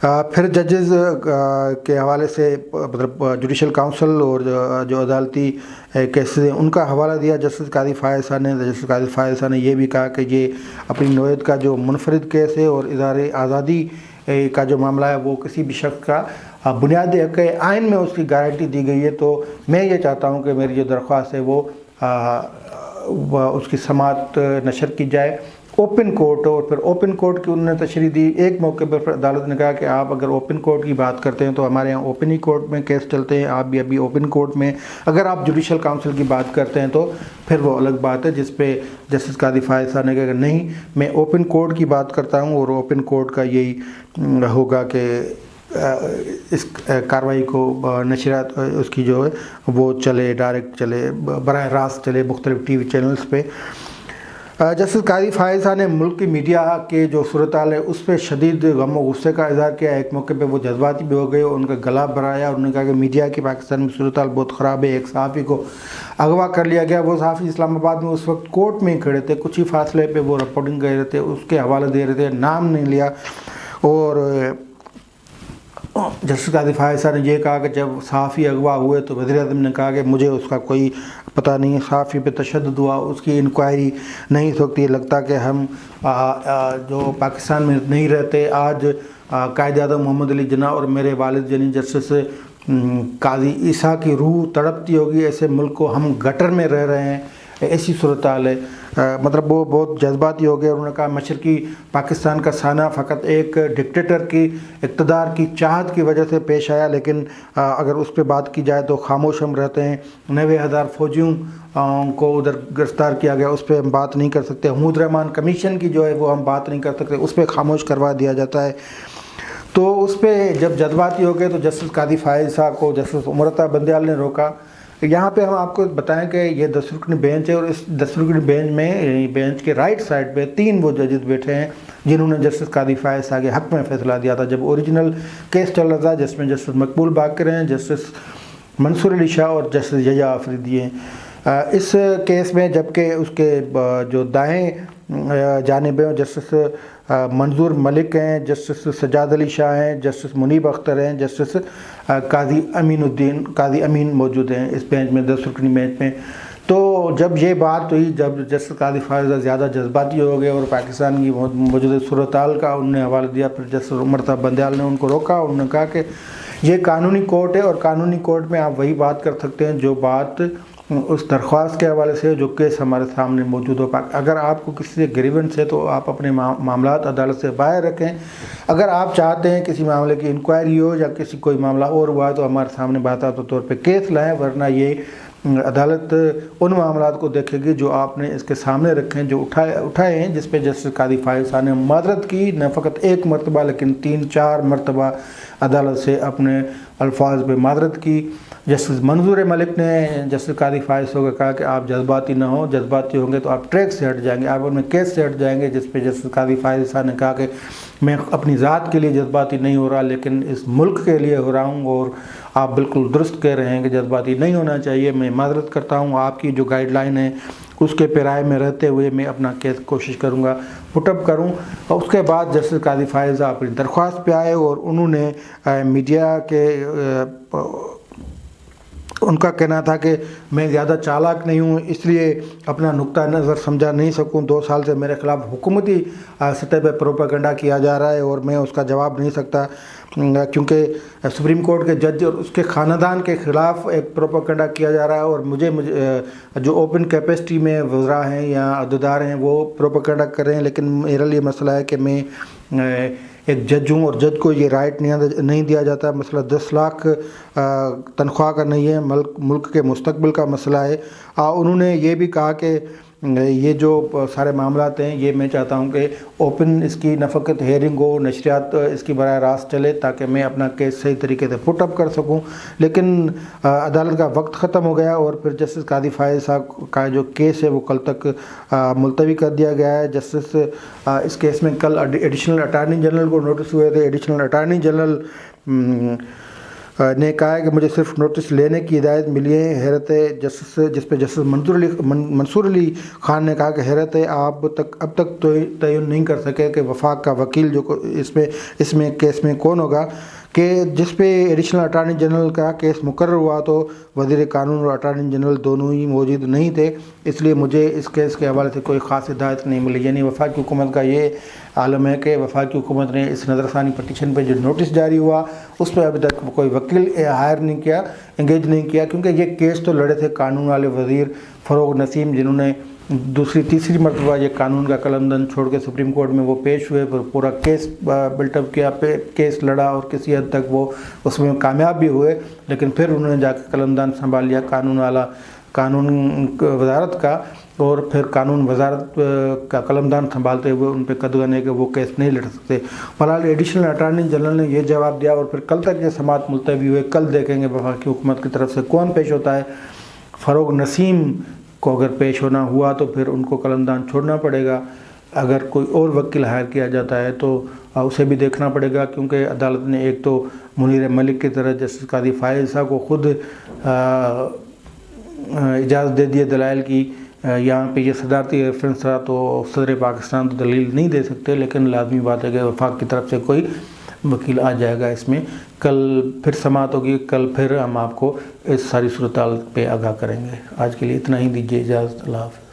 پھر ججز کے حوالے سے مطلب جوڈیشل کاؤنسل اور جو عدالتی کیسز ہیں ان کا حوالہ دیا جسٹس قاضی فائز صاحب نے. جسٹس قاضی فائز صاحب نے یہ بھی کہا کہ یہ اپنی نوعیت کا جو منفرد کیس ہے اور ادارے آزادی کا جو معاملہ ہے وہ کسی بھی شخص کا بنیادی حق ہے, آئین میں اس کی گارنٹی دی گئی ہے. تو میں یہ چاہتا ہوں کہ میری جو درخواست ہے وہ اس کی سماعت نشر کی جائے اوپن کورٹ. اور پھر اوپن کورٹ کی انہوں نے تشریح دی. ایک موقع پر عدالت نے کہا کہ آپ اگر اوپن کورٹ کی بات کرتے ہیں تو ہمارے یہاں اوپن ہی کورٹ میں کیس چلتے ہیں, آپ بھی ابھی اوپن کورٹ میں. اگر آپ جوڈیشل کاؤنسل کی بات کرتے ہیں تو پھر وہ الگ بات ہے, جس پہ جسٹس قاضی فائز صاحب نے کہا کہ نہیں, میں اوپن کورٹ کی بات کرتا ہوں اور اوپن کورٹ کا یہی ہوگا کہ اس کارروائی کو نشریات اس کی جو ہے وہ چلے, ڈائریکٹ چلے, براہ راست چلے مختلف ٹی وی چینلز پہ. جسٹس قاضی فائز صاحب نے ملک کی میڈیا کے جو صورتحال ہے اس پہ شدید غم و غصے کا اظہار کیا. ایک موقع پہ وہ جذباتی بھی ہو گئے اور ان کا گلا بھرایا. انہوں نے کہا کہ میڈیا کی پاکستان میں صورتحال بہت خراب ہے. ایک صحافی کو اغوا کر لیا گیا. وہ صحافی اسلام آباد میں اس وقت کورٹ میں ہی کھڑے تھے, کچھ ہی فاصلے پہ وہ رپورٹنگ کر رہے تھے, اس کے حوالے دے رہے تھے, نام نہیں لیا. اور جسٹس قاضی فائز صاحب نے یہ کہا کہ جب صحافی اغوا ہوئے تو وزیر اعظم نے کہا کہ مجھے اس کا کوئی پتہ نہیں, صحافی پہ تشدد ہوا, اس کی انکوائری نہیں ہو سکتی. لگتا کہ ہم جو پاکستان میں نہیں رہتے. آج قائد اعظم محمد علی جناح اور میرے والد یعنی جسٹس قاضی عیسیٰ کی روح تڑپتی ہوگی. ایسے ملک کو ہم گٹر میں رہ رہے ہیں, ایسی صورتحال ہے. مطلب وہ بہت جذباتی ہو گئے. انہوں نے کہا مشرقی پاکستان کا سانحہ فقط ایک ڈکٹیٹر کی اقتدار کی چاہت کی وجہ سے پیش آیا, لیکن اگر اس پہ بات کی جائے تو خاموش ہم رہتے ہیں. 90,000 فوجیوں کو ادھر گرفتار کیا گیا, اس پہ ہم بات نہیں کر سکتے. حمود رحمان کمیشن کی جو ہے وہ ہم بات نہیں کر سکتے, اس پہ خاموش کروا دیا جاتا ہے. تو اس پہ جب جذباتی ہو گئے تو جسٹس قاضی فائز صاحب کو جسٹس عمر عطا بندیال نے روکا. یہاں پہ ہم آپ کو بتائیں کہ یہ 10 رکنی بینچ ہے اور اس 10 رکنی بینچ میں بینچ کے رائٹ سائڈ پہ 3 وہ ججز بیٹھے ہیں جنہوں نے جسٹس قاضی فائز صاحب کے حق میں فیصلہ دیا تھا جب اوریجنل کیس چل رہا تھا, جس میں جسٹس مقبول باقر ہیں, جسٹس منصور علی شاہ اور جسٹس یحییٰ آفریدی ہیں. اس کیس میں جبکہ اس کے جو دائیں جانب ہیں جسٹس منظور ملک ہیں, جسٹس سجاد علی شاہ ہیں, جسٹس منیب اختر ہیں, جسٹس قاضی امین موجود ہیں اس بینچ میں, 10 رکنی بینچ میں. تو جب یہ بات ہوئی, جب جسٹس قاضی فائز زیادہ جذباتی ہو گئے اور پاکستان کی موجودہ صورتحال کا انہوں نے حوالہ دیا, پھر جسٹس عمر عطا بندیال نے ان کو روکا. انہوں نے کہا کہ یہ قانونی کورٹ ہے اور قانونی کورٹ میں آپ وہی بات کر سکتے ہیں جو بات اس درخواست کے حوالے سے جو کیس ہمارے سامنے موجود ہو. اگر آپ کو کسی سے گریونس ہے تو آپ اپنے معاملات عدالت سے باہر رکھیں. اگر آپ چاہتے ہیں کسی معاملے کی انکوائری ہو یا کسی کوئی معاملہ اور ہوا تو ہمارے سامنے باضابطہ طور پہ کیس لائیں, ورنہ یہ عدالت ان معاملات کو دیکھے گی جو آپ نے اس کے سامنے رکھے ہیں, جو اٹھائے ہیں, جس پہ جسٹس قاضی فائز صاحب نے معذرت کی, نہ فقط ایک مرتبہ لیکن 3-4 مرتبہ عدالت سے اپنے الفاظ پہ معذرت کی. جسٹس منظور ملک نے جسٹس قاضی فائز صاحب کو کہا کہ آپ جذباتی نہ ہوں, جذباتی ہوں گے تو آپ ٹریک سے ہٹ جائیں گے, آپ اپنے کیس سے ہٹ جائیں گے. جس پہ جسٹس قاضی فائز صاحب نے کہا کہ میں اپنی ذات کے لیے جذباتی نہیں ہو رہا لیکن اس ملک کے لیے ہو رہا ہوں, اور آپ بالکل درست کہہ رہے ہیں کہ جذباتی نہیں ہونا چاہیے. میں معذرت کرتا ہوں, آپ کی جو گائیڈ لائن ہے اس کے پیرائے میں رہتے ہوئے میں اپنا کیس کوشش کروں گا پٹ اپ کروں. اور اس کے بعد جسٹس قاضی فائز اپنی درخواست پہ آئے اور انہوں نے میڈیا کے ان کا کہنا تھا کہ میں زیادہ چالاک نہیں ہوں, اس لیے اپنا نقطہ نظر سمجھا نہیں سکوں. 2 سال سے میرے خلاف حکومتی سطح پہ پروپیگنڈا کیا جا رہا ہے اور میں اس کا جواب نہیں سکتا کیونکہ سپریم کورٹ کے جج اور اس کے خاندان کے خلاف ایک پروپیگنڈا کیا جا رہا ہے, اور مجھے جو اوپن کیپیسٹی میں وزراء ہیں یا عہدیدار ہیں وہ پروپیگنڈا کر رہے ہیں. لیکن میرا لیے مسئلہ ہے کہ میں ایک جج ہوں اور جج کو یہ رائٹ نہیں دیا جاتا. مسئلہ 10 لاکھ تنخواہ کا نہیں ہے, ملک کے مستقبل کا مسئلہ ہے. انہوں نے یہ بھی کہا کہ یہ جو سارے معاملات ہیں یہ میں چاہتا ہوں کہ اوپن اس کی نہ فقط ہیئرنگ ہو, نشریات اس کی براہ راست چلے تاکہ میں اپنا کیس صحیح طریقے سے پٹ اپ کر سکوں. لیکن عدالت کا وقت ختم ہو گیا اور پھر جسٹس قاضی فائز صاحب کا جو کیس ہے وہ کل تک ملتوی کر دیا گیا ہے. جسٹس اس کیس میں کل ایڈیشنل اٹارنی جنرل کو نوٹس ہوئے تھے. ایڈیشنل اٹارنی جنرل نے کہا ہے کہ مجھے صرف نوٹس لینے کی ہدایت ملی ہے. حیرت ہے جس پہ جسٹس منصور علی خان نے کہا کہ حیرت ہے آپ اب تک تو تعین نہیں کر سکے کہ وفاق کا وکیل جو اس میں کیس میں کون ہوگا، کہ جس پہ ایڈیشنل اٹارنی جنرل کا کیس مقرر ہوا تو وزیر قانون اور اٹارنی جنرل دونوں ہی موجود نہیں تھے، اس لیے مجھے اس کیس کے حوالے سے کوئی خاص ہدایت نہیں ملی. یعنی وفاقی حکومت کا یہ عالم ہے کہ وفاقی حکومت نے اس نظر ثانی پٹیشن پہ جو نوٹس جاری ہوا اس پہ ابھی تک کوئی وکیل ہائر نہیں کیا، انگیج نہیں کیا، کیونکہ یہ کیس تو لڑے تھے قانون والے وزیر فروغ نسیم، جنہوں نے تیسری مرتبہ یہ قانون کا قلم دن چھوڑ کے سپریم کورٹ میں وہ پیش ہوئے، پھر پورا کیس بلٹ اپ کیا، کیس لڑا اور کسی حد تک وہ اس میں کامیاب بھی ہوئے، لیکن پھر انہوں نے جا کے قلم دان سنبھال لیا قانون وزارت کا، اور پھر قانون وزارت کا قلم دان سنبھالتے ہوئے ان پہ قدغن ہے کہ وہ کیس نہیں لڑ سکتے. فلحال ایڈیشنل اٹارنی جنرل نے یہ جواب دیا اور پھر کل تک یہ سماعت ملتوی ہوئے. کل دیکھیں گے وفاقی حکومت کی طرف سے کون پیش ہوتا ہے. فروغ نسیم کو اگر پیش ہونا ہوا تو پھر ان کو قلم دان چھوڑنا پڑے گا. اگر کوئی اور وکیل ہائر کیا جاتا ہے تو اسے بھی دیکھنا پڑے گا، کیونکہ عدالت نے ایک تو منیر ملک کی طرح جسٹس قاضی فائز صاحب کو خود اجازت دے دی دلائل کی. یہاں پہ یہ صدارتی ریفرنس رہا تو صدر پاکستان تو دلیل نہیں دے سکتے، لیکن لازمی بات ہے کہ وفاق کی طرف سے کوئی وکیل آ جائے گا. اس میں کل پھر سماعت ہوگی، کل پھر ہم آپ کو اس ساری صورتحال پہ آگاہ کریں گے. آج کے لیے اتنا ہی، دیجیے اجازت. اللہ حافظ.